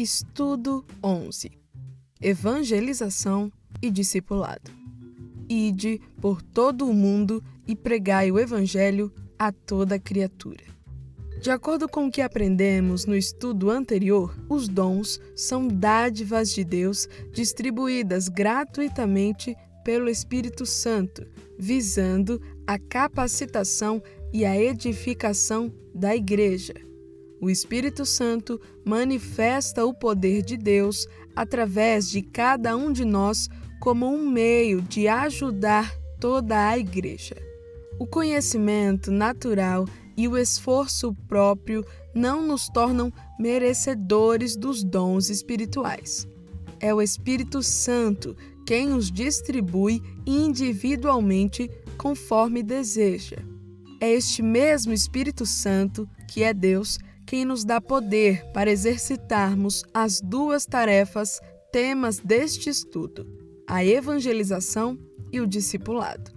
Estudo 11. Evangelização e discipulado. Ide por todo o mundo e pregai o Evangelho a toda criatura. De acordo com o que aprendemos no estudo anterior, os dons são dádivas de Deus distribuídas gratuitamente pelo Espírito Santo, visando a capacitação e a edificação da Igreja. O Espírito Santo manifesta o poder de Deus através de cada um de nós como um meio de ajudar toda a Igreja. O conhecimento natural e o esforço próprio não nos tornam merecedores dos dons espirituais. É o Espírito Santo quem os distribui individualmente conforme deseja. É este mesmo Espírito Santo, que é Deus, quem nos dá poder para exercitarmos as duas tarefas, temas deste estudo, a evangelização e o discipulado.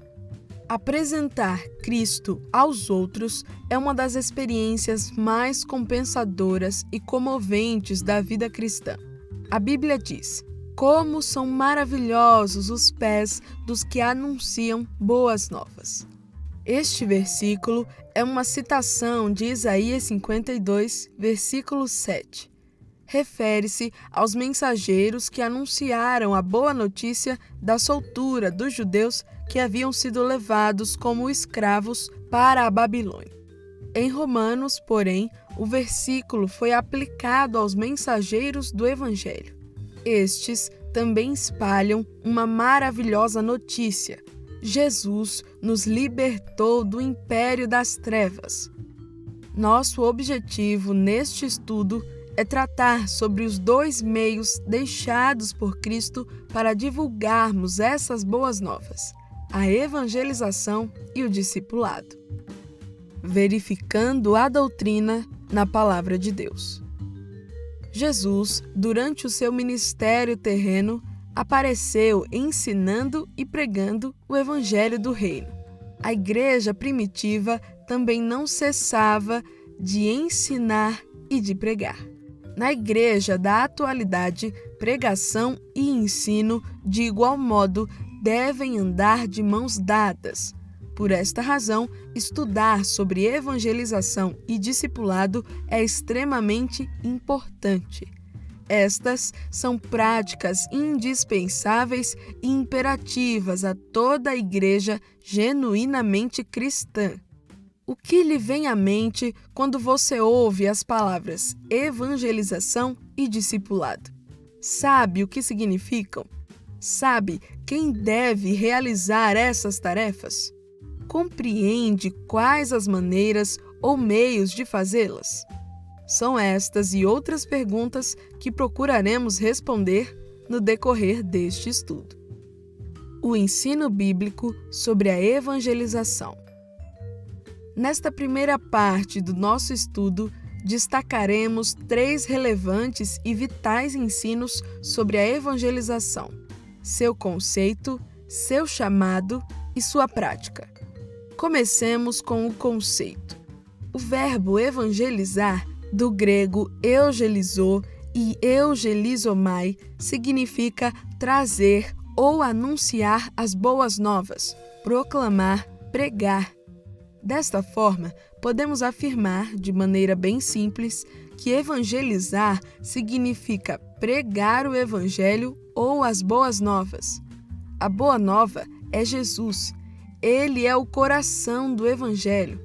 Apresentar Cristo aos outros é uma das experiências mais compensadoras e comoventes da vida cristã. A Bíblia diz: "Como são maravilhosos os pés dos que anunciam boas novas." Este versículo é uma citação de Isaías 52, versículo 7. Refere-se aos mensageiros que anunciaram a boa notícia da soltura dos judeus que haviam sido levados como escravos para a Babilônia. Em Romanos, porém, o versículo foi aplicado aos mensageiros do Evangelho. Estes também espalham uma maravilhosa notícia: Jesus nos libertou do império das trevas. Nosso objetivo neste estudo é tratar sobre os dois meios deixados por Cristo para divulgarmos essas boas novas: a evangelização e o discipulado, verificando a doutrina na Palavra de Deus. Jesus, durante o seu ministério terreno, apareceu ensinando e pregando o Evangelho do Reino. A igreja primitiva também não cessava de ensinar e de pregar. Na igreja da atualidade, pregação e ensino, de igual modo, devem andar de mãos dadas. Por esta razão, estudar sobre evangelização e discipulado é extremamente importante. Estas são práticas indispensáveis e imperativas a toda a igreja genuinamente cristã. O que lhe vem à mente quando você ouve as palavras evangelização e discipulado? Sabe o que significam? Sabe quem deve realizar essas tarefas? Compreende quais as maneiras ou meios de fazê-las? São estas e outras perguntas que procuraremos responder no decorrer deste estudo. O ensino bíblico sobre a evangelização. Nesta primeira parte do nosso estudo, destacaremos 3 relevantes e vitais ensinos sobre a evangelização: seu conceito, seu chamado e sua prática. Comecemos com o conceito. O verbo evangelizar, do grego eugelizô e eugelizomai, significa trazer ou anunciar as boas novas, proclamar, pregar. Desta forma, podemos afirmar, de maneira bem simples, que evangelizar significa pregar o Evangelho ou as boas novas. A boa nova é Jesus. Ele é o coração do Evangelho.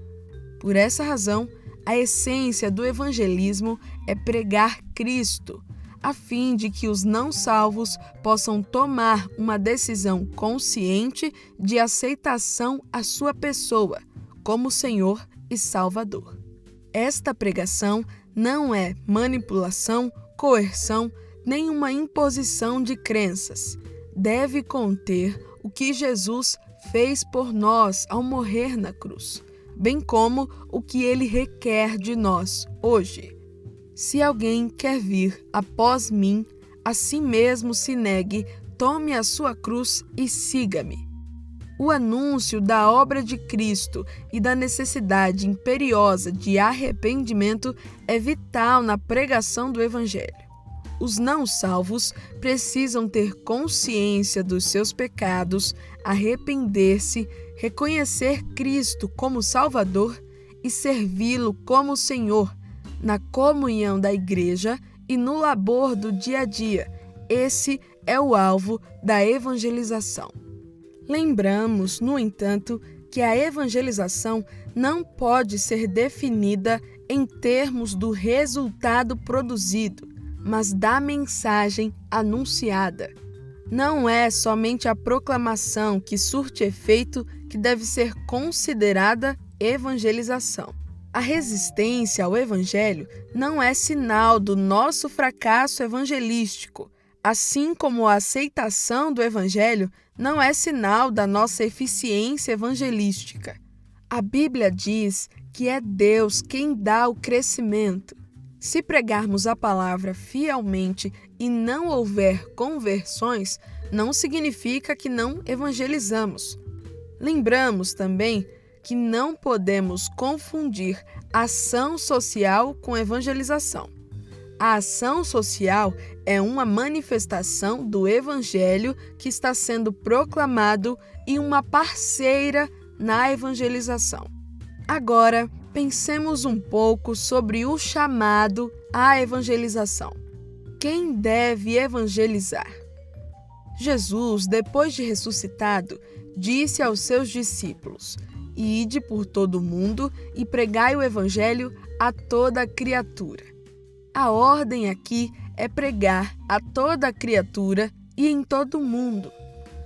Por essa razão, a essência do evangelismo é pregar Cristo, a fim de que os não salvos possam tomar uma decisão consciente de aceitação à sua pessoa como Senhor e Salvador. Esta pregação não é manipulação, coerção, nem uma imposição de crenças. Deve conter o que Jesus fez por nós ao morrer na cruz, bem como o que ele requer de nós hoje. Se alguém quer vir após mim, a si mesmo se negue, tome a sua cruz e siga-me. O anúncio da obra de Cristo e da necessidade imperiosa de arrependimento é vital na pregação do Evangelho. os não salvos precisam ter consciência dos seus pecados, arrepender-se, reconhecer Cristo como Salvador e servi-lo como Senhor, na comunhão da igreja e no labor do dia a dia. Esse é o alvo da evangelização. Lembramos, no entanto, que a evangelização não pode ser definida em termos do resultado produzido, mas da mensagem anunciada. Não é somente a proclamação que surte efeito que deve ser considerada evangelização. A resistência ao evangelho não é sinal do nosso fracasso evangelístico, assim como a aceitação do evangelho não é sinal da nossa eficiência evangelística. A Bíblia diz que é Deus quem dá o crescimento. Se pregarmos a palavra fielmente e não houver conversões, não significa que não evangelizamos. Lembramos também que não podemos confundir ação social com evangelização. A ação social é uma manifestação do evangelho que está sendo proclamado e uma parceira na evangelização. Agora, pensemos um pouco sobre o chamado à evangelização. Quem deve evangelizar? Jesus, depois de ressuscitado, disse aos seus discípulos: "Ide por todo o mundo e pregai o evangelho a toda criatura." A ordem aqui é pregar a toda criatura e em todo o mundo.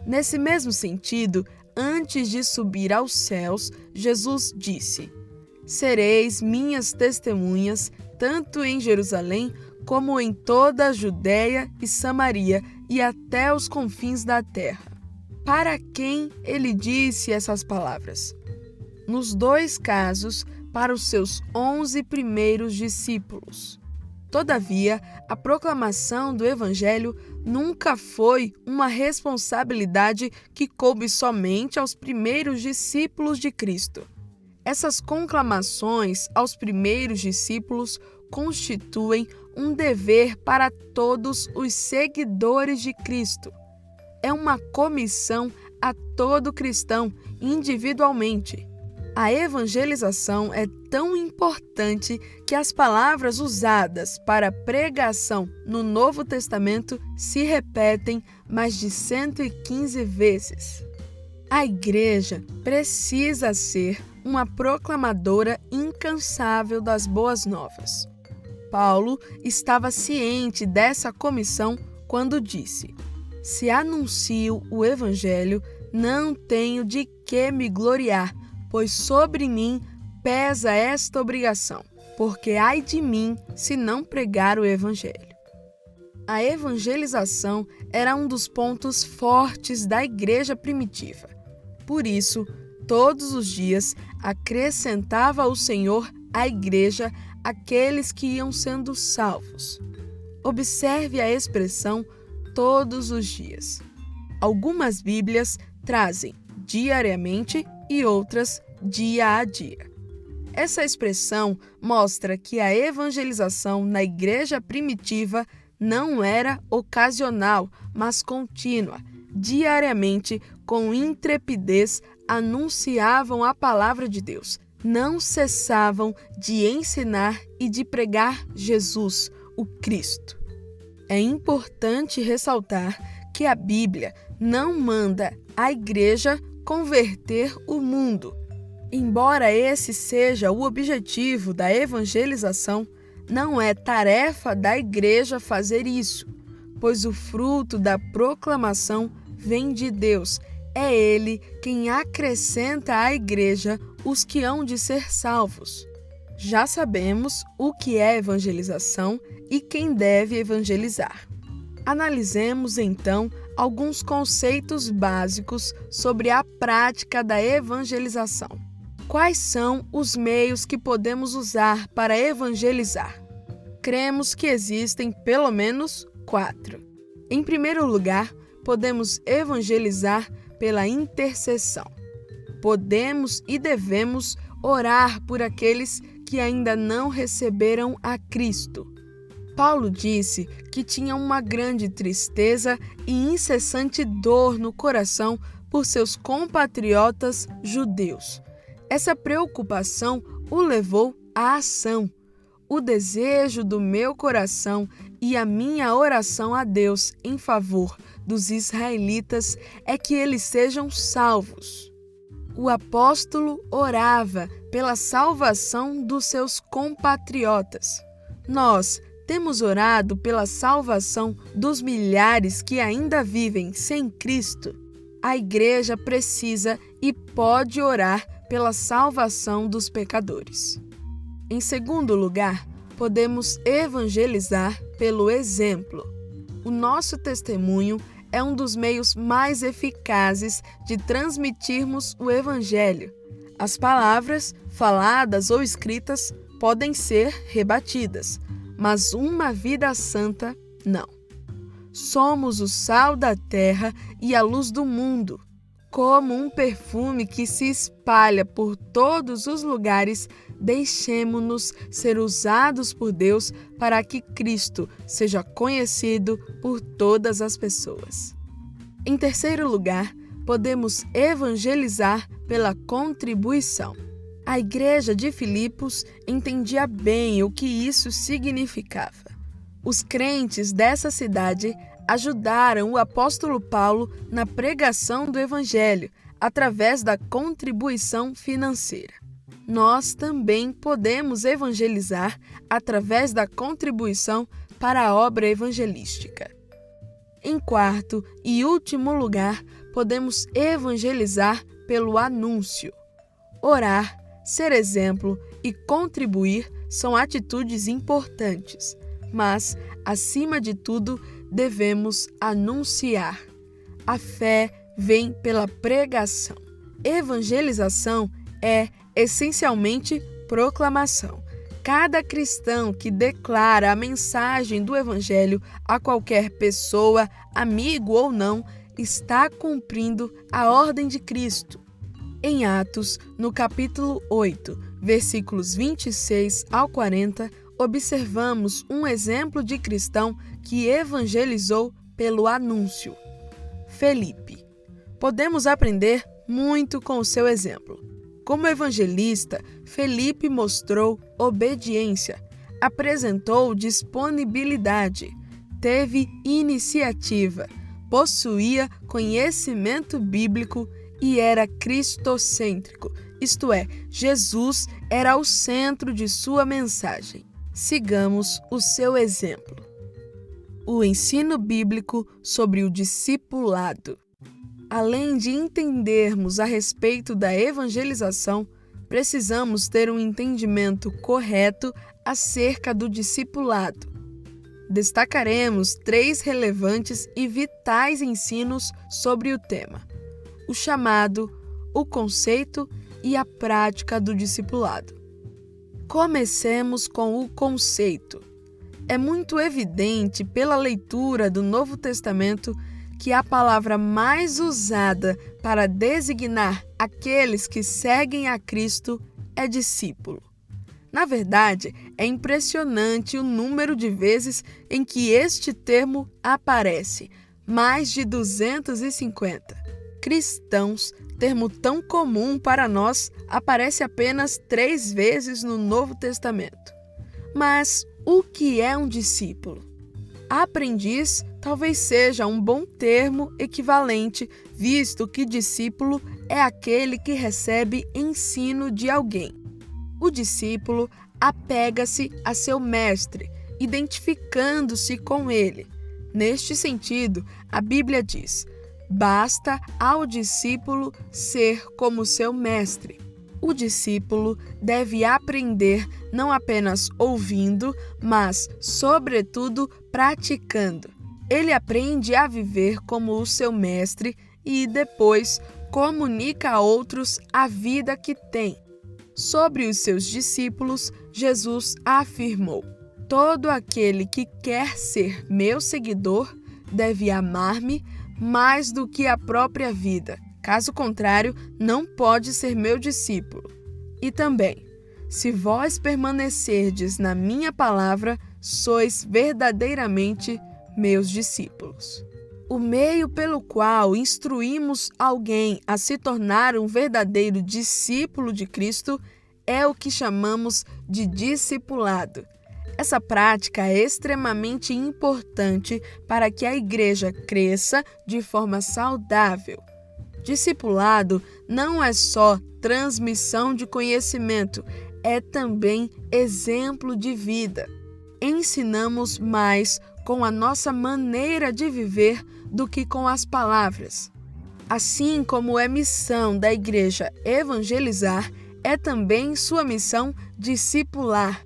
Nesse mesmo sentido, antes de subir aos céus, Jesus disse: "Sereis minhas testemunhas, tanto em Jerusalém como em toda a Judéia e Samaria e até os confins da terra." Para quem ele disse essas palavras? Nos dois casos, para os seus 11 primeiros discípulos. Todavia, a proclamação do Evangelho nunca foi uma responsabilidade que coube somente aos primeiros discípulos de Cristo. Essas conclamações aos primeiros discípulos constituem um dever para todos os seguidores de Cristo. É uma comissão a todo cristão individualmente. A evangelização é tão importante que as palavras usadas para pregação no Novo Testamento se repetem mais de 115 vezes. A igreja precisa ser uma proclamadora incansável das boas novas. Paulo estava ciente dessa comissão quando disse: "Se anuncio o evangelho, não tenho de que me gloriar, pois sobre mim pesa esta obrigação, porque ai de mim se não pregar o evangelho." A evangelização era um dos pontos fortes da igreja primitiva. Por isso, todos os dias acrescentava o Senhor à igreja aqueles que iam sendo salvos. Observe a expressão todos os dias. Algumas Bíblias trazem diariamente e outras dia a dia. Essa expressão mostra que a evangelização na igreja primitiva não era ocasional, mas contínua. Diariamente, com intrepidez, anunciavam a palavra de Deus. Não cessavam de ensinar e de pregar Jesus, o Cristo. É importante ressaltar que a Bíblia não manda a igreja converter o mundo. Embora esse seja o objetivo da evangelização, não é tarefa da igreja fazer isso, pois o fruto da proclamação vem de Deus. É Ele quem acrescenta à igreja os que hão de ser salvos. Já sabemos o que é evangelização e quem deve evangelizar. Analisemos, então, alguns conceitos básicos sobre a prática da evangelização. Quais são os meios que podemos usar para evangelizar? Cremos que existem pelo menos 4. Em primeiro lugar, podemos evangelizar pela intercessão. Podemos e devemos orar por aqueles que ainda não receberam a Cristo. Paulo disse que tinha uma grande tristeza e incessante dor no coração por seus compatriotas judeus. Essa preocupação o levou à ação. O desejo do meu coração e a minha oração a Deus em favor dos israelitas é que eles sejam salvos. O apóstolo orava pela salvação dos seus compatriotas. Nós temos orado pela salvação dos milhares que ainda vivem sem Cristo. A igreja precisa e pode orar pela salvação dos pecadores. Em segundo lugar, podemos evangelizar pelo exemplo. O nosso testemunho é um dos meios mais eficazes de transmitirmos o Evangelho. As palavras, faladas ou escritas, podem ser rebatidas, mas uma vida santa, não. Somos o sal da terra e a luz do mundo. Como um perfume que se espalha por todos os lugares, deixemo-nos ser usados por Deus para que Cristo seja conhecido por todas as pessoas. Em terceiro lugar, podemos evangelizar pela contribuição. A igreja de Filipos entendia bem o que isso significava. Os crentes dessa cidade ajudaram o apóstolo Paulo na pregação do Evangelho através da contribuição financeira. Nós também podemos evangelizar através da contribuição para a obra evangelística. Em quarto e último lugar, podemos evangelizar pelo anúncio. Orar, ser exemplo e contribuir são atitudes importantes, mas, acima de tudo, devemos anunciar. A fé vem pela pregação. Evangelização é, essencialmente, proclamação. Cada cristão que declara a mensagem do Evangelho a qualquer pessoa, amigo ou não, está cumprindo a ordem de Cristo. Em Atos, no capítulo 8, versículos 26 ao 40, observamos um exemplo de cristão que evangelizou pelo anúncio. Felipe. Podemos aprender muito com o seu exemplo. Como evangelista, Felipe mostrou obediência, apresentou disponibilidade, teve iniciativa, possuía conhecimento bíblico e era cristocêntrico, isto é, Jesus era o centro de sua mensagem. Sigamos o seu exemplo. O ensino bíblico sobre o discipulado. Além de entendermos a respeito da evangelização, precisamos ter um entendimento correto acerca do discipulado. Destacaremos 3 relevantes e vitais ensinos sobre o tema: o chamado, o conceito e a prática do discipulado. Comecemos com o conceito. É muito evidente pela leitura do Novo Testamento que a palavra mais usada para designar aqueles que seguem a Cristo é discípulo. Na verdade, é impressionante o número de vezes em que este termo aparece, mais de 250. Cristãos, termo tão comum para nós, aparece apenas 3 vezes no Novo Testamento. Mas o que é um discípulo? Aprendiz talvez seja um bom termo equivalente, visto que discípulo é aquele que recebe ensino de alguém. O discípulo apega-se a seu mestre, identificando-se com ele. Neste sentido, a Bíblia diz: basta ao discípulo ser como seu mestre. O discípulo deve aprender não apenas ouvindo, mas, sobretudo, praticando. Ele aprende a viver como o seu mestre e, depois, comunica a outros a vida que tem. Sobre os seus discípulos, Jesus afirmou: todo aquele que quer ser meu seguidor deve amar-me mais do que a própria vida. Caso contrário, não pode ser meu discípulo. E também, se vós permanecerdes na minha palavra, sois verdadeiramente meus discípulos. O meio pelo qual instruímos alguém a se tornar um verdadeiro discípulo de Cristo é o que chamamos de discipulado. Essa prática é extremamente importante para que a igreja cresça de forma saudável. Discipulado não é só transmissão de conhecimento, é também exemplo de vida. Ensinamos mais com a nossa maneira de viver do que com as palavras. Assim como é missão da igreja evangelizar, é também sua missão discipular.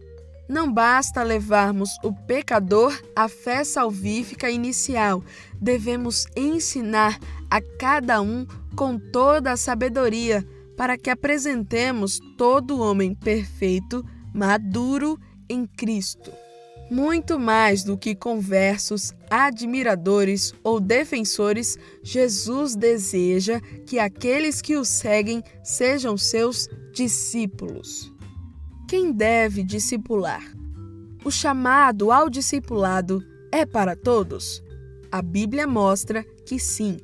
Não basta levarmos o pecador à fé salvífica inicial, devemos ensinar a cada um com toda a sabedoria, para que apresentemos todo homem perfeito, maduro em Cristo. Muito mais do que conversos, admiradores ou defensores, Jesus deseja que aqueles que o seguem sejam seus discípulos. Quem deve discipular? O chamado ao discipulado é para todos? A Bíblia mostra que sim.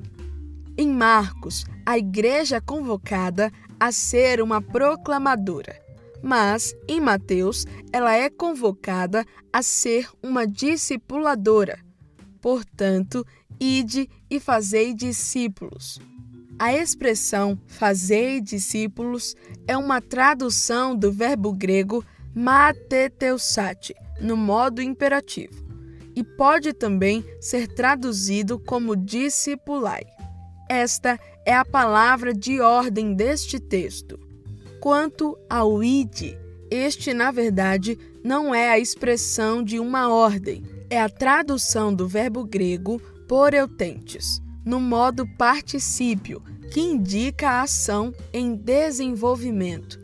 Em Marcos, a igreja é convocada a ser uma proclamadora, mas em Mateus, ela é convocada a ser uma discipuladora. Portanto, ide e fazei discípulos. A expressão fazei discípulos é uma tradução do verbo grego mateteusate, no modo imperativo, e pode também ser traduzido como discipulai. Esta é a palavra de ordem deste texto. Quanto ao ide, este, na verdade, não é a expressão de uma ordem, é a tradução do verbo grego poreutentes, no modo particípio, que indica a ação em desenvolvimento.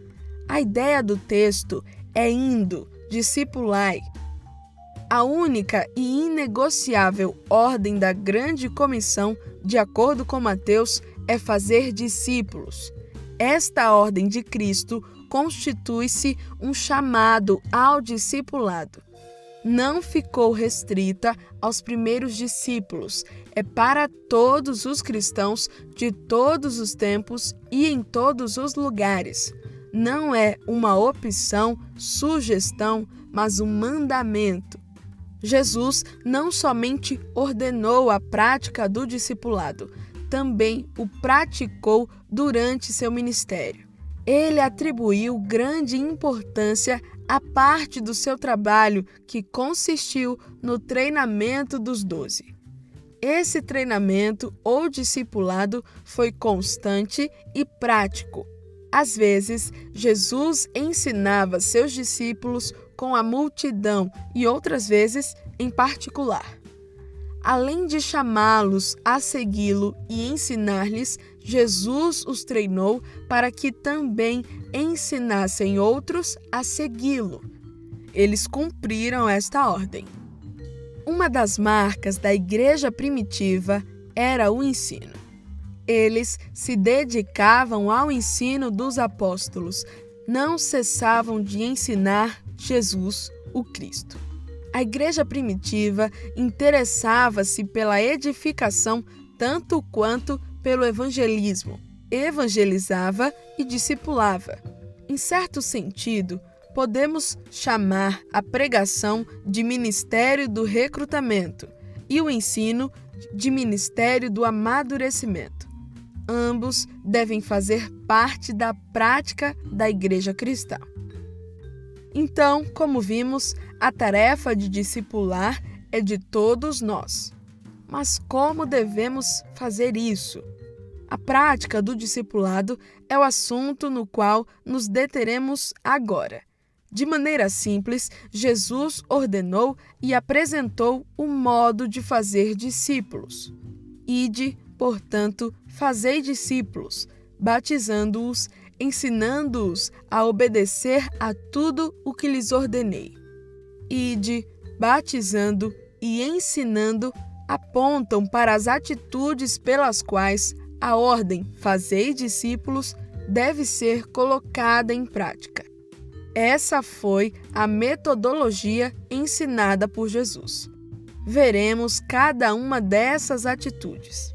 A ideia do texto é indo, discipulai. A única e inegociável ordem da grande comissão, de acordo com Mateus, é fazer discípulos. Esta ordem de Cristo constitui-se um chamado ao discipulado. Não ficou restrita aos primeiros discípulos, é para todos os cristãos de todos os tempos e em todos os lugares. Não é uma opção, sugestão, mas um mandamento. Jesus não somente ordenou a prática do discipulado, também o praticou durante seu ministério. Ele atribuiu grande importância à parte do seu trabalho que consistiu no treinamento dos 12. Esse treinamento ou discipulado foi constante e prático. Às vezes, Jesus ensinava seus discípulos com a multidão e outras vezes em particular. Além de chamá-los a segui-lo e ensinar-lhes, Jesus os treinou para que também ensinassem outros a segui-lo. Eles cumpriram esta ordem. Uma das marcas da igreja primitiva era o ensino. Eles se dedicavam ao ensino dos apóstolos, não cessavam de ensinar Jesus, o Cristo. A igreja primitiva interessava-se pela edificação tanto quanto pelo evangelismo. Evangelizava e discipulava. Em certo sentido, podemos chamar a pregação de ministério do recrutamento e o ensino de ministério do amadurecimento. Ambos devem fazer parte da prática da igreja cristã. Então, como vimos, a tarefa de discipular é de todos nós. Mas como devemos fazer isso? A prática do discipulado é o assunto no qual nos deteremos agora. De maneira simples, Jesus ordenou e apresentou o modo de fazer discípulos. Ide, portanto, fazei discípulos, batizando-os, ensinando-os a obedecer a tudo o que lhes ordenei. Ide, batizando e ensinando apontam para as atitudes pelas quais a ordem "fazei discípulos" deve ser colocada em prática. Essa foi a metodologia ensinada por Jesus. Veremos cada uma dessas atitudes.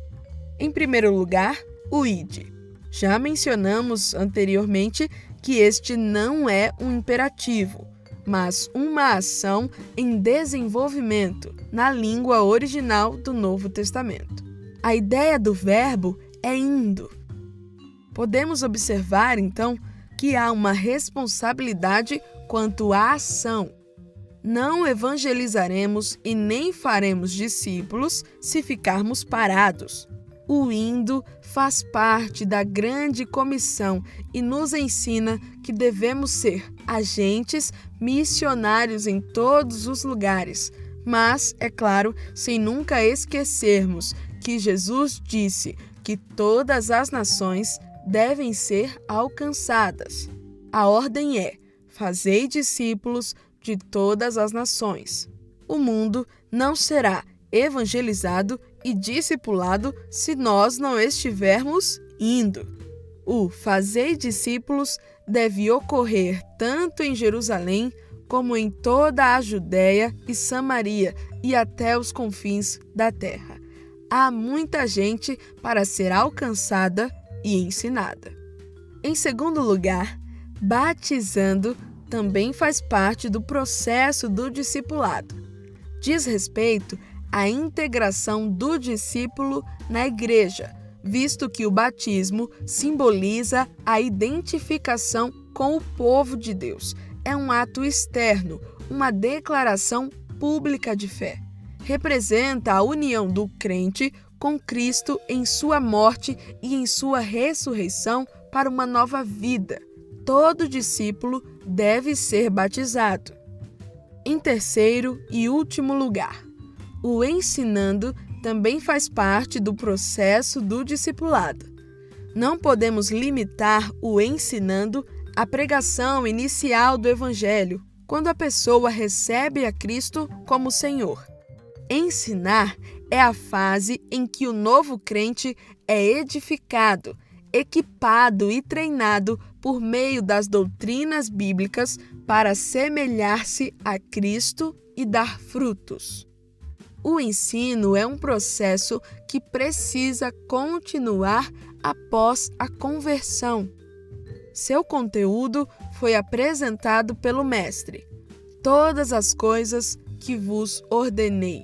Em primeiro lugar, o ide. Já mencionamos anteriormente que este não é um imperativo, mas uma ação em desenvolvimento na língua original do Novo Testamento. A ideia do verbo é indo. Podemos observar, então, que há uma responsabilidade quanto à ação. Não evangelizaremos e nem faremos discípulos se ficarmos parados. O indo faz parte da grande comissão e nos ensina que devemos ser agentes missionários em todos os lugares, mas, é claro, sem nunca esquecermos que Jesus disse que todas as nações devem ser alcançadas. A ordem é: fazei discípulos de todas as nações. O mundo não será evangelizado e discipulado se nós não estivermos indo. O fazei discípulos deve ocorrer tanto em Jerusalém como em toda a Judéia e Samaria e até os confins da terra. Há muita gente para ser alcançada e ensinada. Em segundo lugar, batizando também faz parte do processo do discipulado. Diz respeito à integração do discípulo na igreja, visto que o batismo simboliza a identificação com o povo de Deus. É um ato externo, uma declaração pública de fé. Representa a união do crente com Cristo em sua morte e em sua ressurreição para uma nova vida. Todo discípulo deve ser batizado. Em terceiro e último lugar, o ensinando também faz parte do processo do discipulado. Não podemos limitar o ensinando à pregação inicial do Evangelho, quando a pessoa recebe a Cristo como Senhor. Ensinar é a fase em que o novo crente é edificado, equipado e treinado por meio das doutrinas bíblicas para assemelhar-se a Cristo e dar frutos. O ensino é um processo que precisa continuar após a conversão. Seu conteúdo foi apresentado pelo Mestre. Todas as coisas que vos ordenei.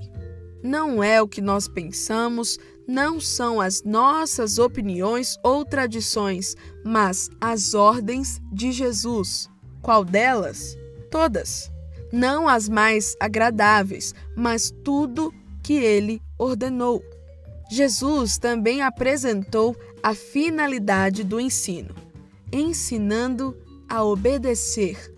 Não é o que nós pensamos, não são as nossas opiniões ou tradições, mas as ordens de Jesus. Qual delas? Todas. Não as mais agradáveis, mas tudo que ele ordenou. Jesus também apresentou a finalidade do ensino, ensinando a obedecer.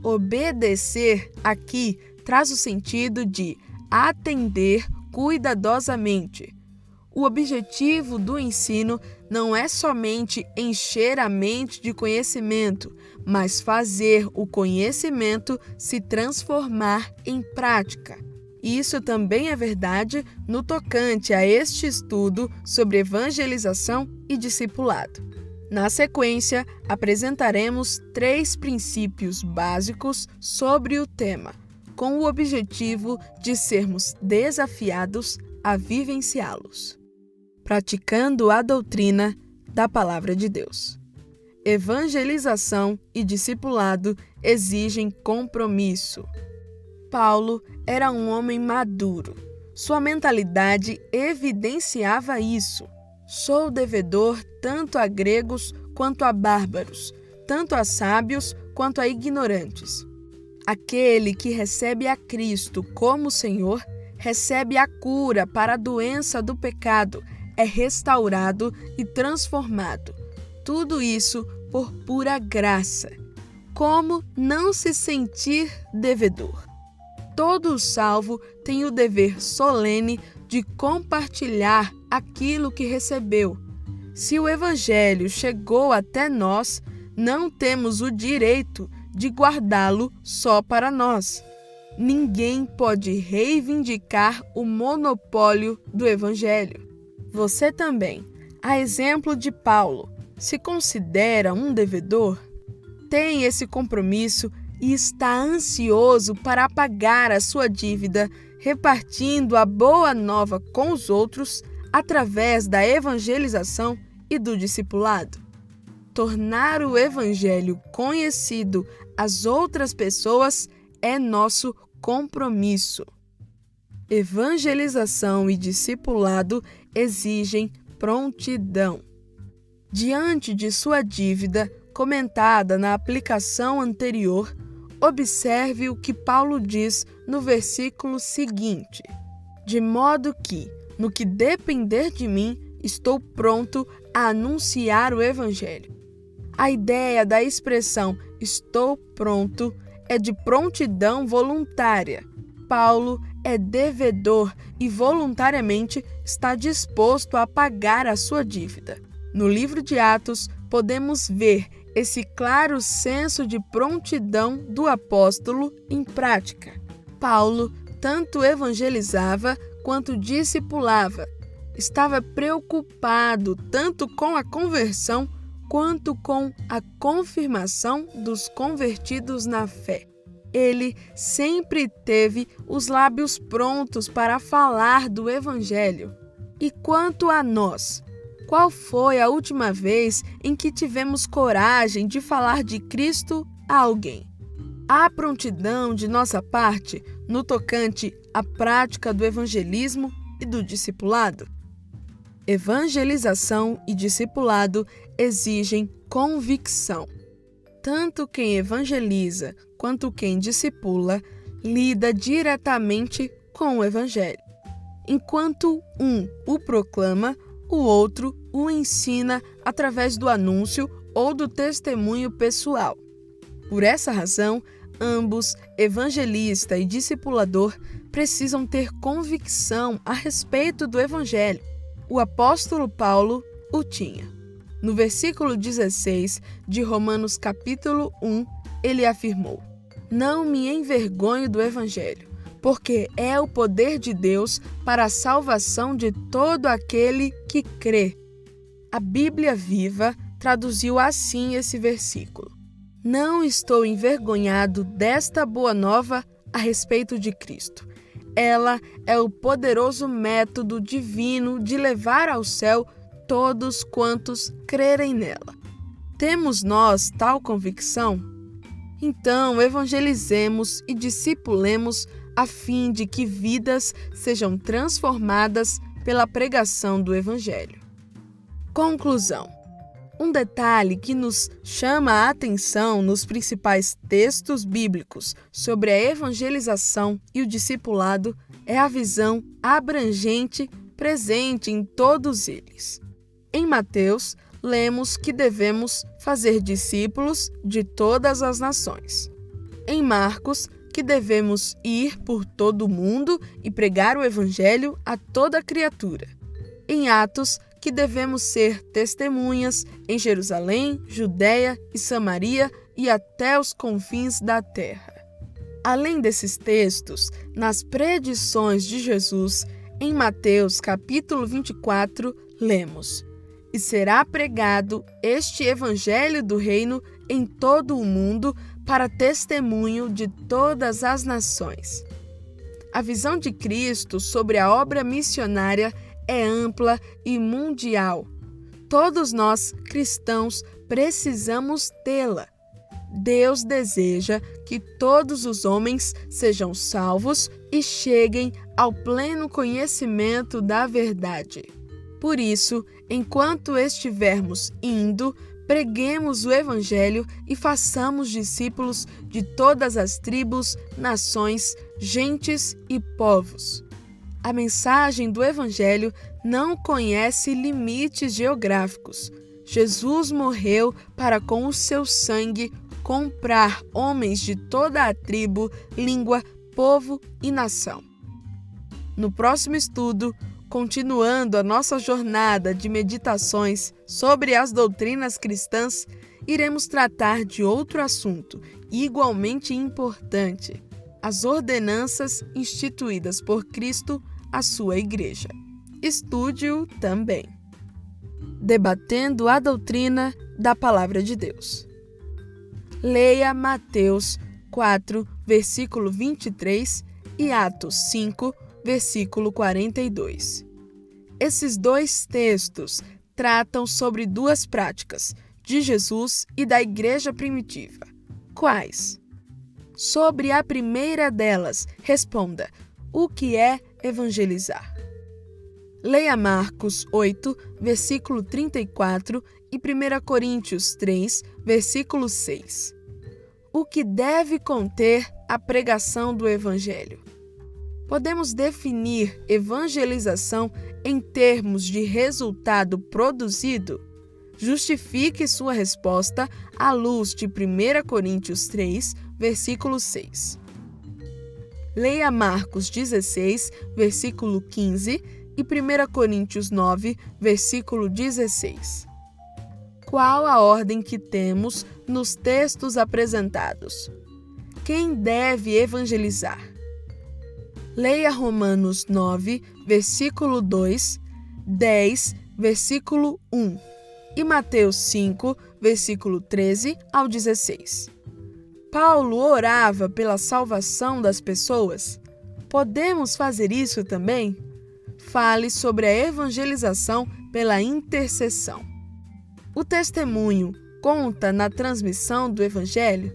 Obedecer aqui traz o sentido de atender cuidadosamente. O objetivo do ensino não é somente encher a mente de conhecimento, mas fazer o conhecimento se transformar em prática. Isso também é verdade no tocante a este estudo sobre evangelização e discipulado. Na sequência, apresentaremos 3 princípios básicos sobre o tema, com o objetivo de sermos desafiados a vivenciá-los. Praticando a doutrina da Palavra de Deus. Evangelização e discipulado exigem compromisso. Paulo era um homem maduro. Sua mentalidade evidenciava isso. Sou devedor tanto a gregos quanto a bárbaros, tanto a sábios quanto a ignorantes. Aquele que recebe a Cristo como Senhor, recebe a cura para a doença do pecado, é restaurado e transformado. Tudo isso por pura graça. Como não se sentir devedor? Todo salvo tem o dever solene de compartilhar aquilo que recebeu. Se o Evangelho chegou até nós, não temos o direito de guardá-lo só para nós. Ninguém pode reivindicar o monopólio do Evangelho. Você também, a exemplo de Paulo, se considera um devedor? tem esse compromisso e está ansioso para pagar a sua dívida, repartindo a boa nova com os outros através da evangelização e do discipulado. Tornar o Evangelho conhecido às outras pessoas é nosso compromisso. Evangelização e discipulado exigem prontidão. Diante de sua dívida, comentada na aplicação anterior, observe o que Paulo diz no versículo seguinte: de modo que, no que depender de mim, estou pronto a anunciar o Evangelho. A ideia da expressão estou pronto é de prontidão voluntária. Paulo é devedor e voluntariamente está disposto a pagar a sua dívida. No livro de Atos, podemos ver esse claro senso de prontidão do apóstolo em prática. Paulo tanto evangelizava quanto discipulava. Estava preocupado tanto com a conversão quanto com a confirmação dos convertidos na fé. Ele sempre teve os lábios prontos para falar do Evangelho. E quanto a nós, qual foi a última vez em que tivemos coragem de falar de Cristo a alguém? Há prontidão de nossa parte no tocante à prática do evangelismo e do discipulado? Evangelização e discipulado exigem convicção. Tanto quem evangeliza quanto quem discipula lida diretamente com o Evangelho. Enquanto um o proclama, o outro o ensina através do anúncio ou do testemunho pessoal. Por essa razão, ambos, evangelista e discipulador, precisam ter convicção a respeito do Evangelho. O apóstolo Paulo o tinha. No versículo 16 de Romanos capítulo 1, ele afirmou: não me envergonho do Evangelho, porque é o poder de Deus para a salvação de todo aquele que crê. A Bíblia Viva traduziu assim esse versículo: não estou envergonhado desta boa nova a respeito de Cristo. Ela é o poderoso método divino de levar ao céu todos quantos crerem nela. Temos nós tal convicção? Então, evangelizemos e discipulemos a fim de que vidas sejam transformadas pela pregação do Evangelho. Conclusão. Um detalhe que nos chama a atenção nos principais textos bíblicos sobre a evangelização e o discipulado é a visão abrangente presente em todos eles. Em Mateus, lemos que devemos fazer discípulos de todas as nações. Em Marcos, que devemos ir por todo o mundo e pregar o Evangelho a toda criatura. Em Atos, que devemos ser testemunhas em Jerusalém, Judeia e Samaria e até os confins da terra. Além desses textos, nas predições de Jesus, em Mateus capítulo 24, lemos: e será pregado este evangelho do reino em todo o mundo para testemunho de todas as nações. A visão de Cristo sobre a obra missionária é ampla e mundial. Todos nós, cristãos, precisamos tê-la. Deus deseja que todos os homens sejam salvos e cheguem ao pleno conhecimento da verdade. Por isso, enquanto estivermos indo, preguemos o Evangelho e façamos discípulos de todas as tribos, nações, gentes e povos. A mensagem do Evangelho não conhece limites geográficos. Jesus morreu para, com o seu sangue, comprar homens de toda a tribo, língua, povo e nação. No próximo estudo, continuando a nossa jornada de meditações sobre as doutrinas cristãs, iremos tratar de outro assunto igualmente importante: as ordenanças instituídas por Cristo à sua Igreja. Estude-o também. Debatendo a doutrina da Palavra de Deus. Leia Mateus 4, versículo 23 e Atos 5, versículo 42. Esses dois textos tratam sobre duas práticas de Jesus e da igreja primitiva. Quais? Sobre a primeira delas, responda: o que é evangelizar? Leia Marcos 8, versículo 34 e 1 Coríntios 3, versículo 6. O que deve conter a pregação do Evangelho? Podemos definir evangelização em termos de resultado produzido? Justifique sua resposta à luz de 1 Coríntios 3, versículo 6. Leia Marcos 16, versículo 15 e 1 Coríntios 9, versículo 16. Qual a ordem que temos nos textos apresentados? Quem deve evangelizar? Leia Romanos 9, versículo 2, 10, versículo 1 e Mateus 5, versículo 13 ao 16. Paulo orava pela salvação das pessoas. Podemos fazer isso também? Fale sobre a evangelização pela intercessão. O testemunho conta na transmissão do Evangelho?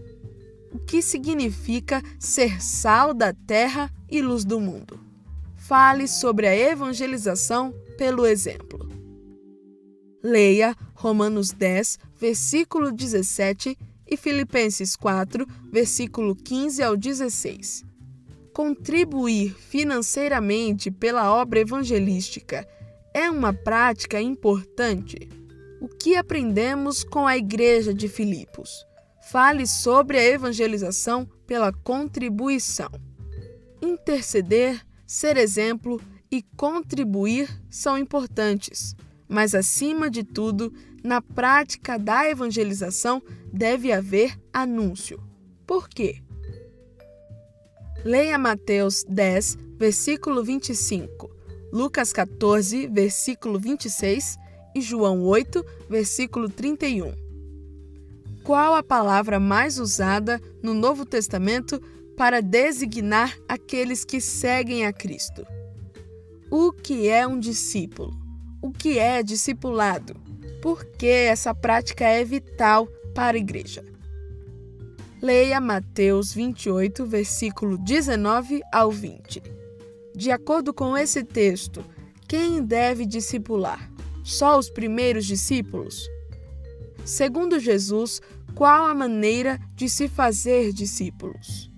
O que significa ser sal da terra e luz do mundo? Fale sobre a evangelização pelo exemplo. Leia Romanos 10, versículo 17 e Filipenses 4, versículo 15 ao 16. Contribuir financeiramente pela obra evangelística é uma prática importante. O que aprendemos com a igreja de Filipos? Fale sobre a evangelização pela contribuição. Interceder, ser exemplo e contribuir são importantes, mas acima de tudo, na prática da evangelização deve haver anúncio. Por quê? Leia Mateus 10, versículo 25, Lucas 14, versículo 26 e João 8, versículo 31. Qual a palavra mais usada no Novo Testamento para designar aqueles que seguem a Cristo? O que é um discípulo? O que é discipulado? Por que essa prática é vital para a igreja? Leia Mateus 28, versículo 19 ao 20. De acordo com esse texto, quem deve discipular? Só os primeiros discípulos? Segundo Jesus, qual a maneira de se fazer discípulos?